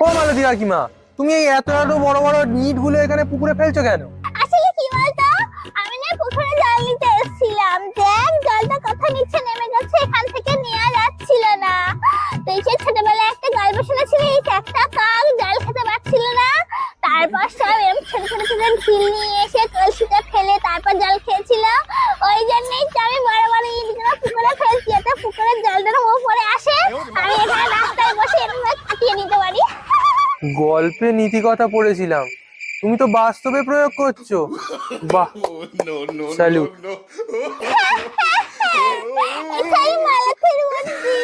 ও মালতী কাকিমা, তুমি এই এত এত বড় বড় ইট গুলো এখানে পুকুরে ফেলছো কেন? আসলে কি বলতো, আমি না পুকুরে জল নিতে এসেছিলাম, দেখ জলটা কোথায় নিচে নেমে গেছে, এখান থেকে নেওয়া যাচ্ছিল না। তো এই যে ছোটবেলায় একটা গল্প শুনেছিলি, একটা কাক জল খেতে পারছিল না, তারপর সব এরকম ছোট ছোট ছোট ঢিল নিয়ে এসে কলসিতে ফেলে তারপর জল খেয়েছিল। ওই জন্যই তো আমি বড় বড় ইটগুলো পুকুরে ফেলছি, যাতে পুকুরের জলটা উপরে আসে, আমি এখানে রাস্তায় বসে এরকম কাটিয়ে নিতে পারি। গল্পে নীতি কথা পড়েছিলাম, তুমি তো বাস্তবে প্রয়োগ করছো। বাহ, স্যালুট। সেই মালাতের বুদ্ধি।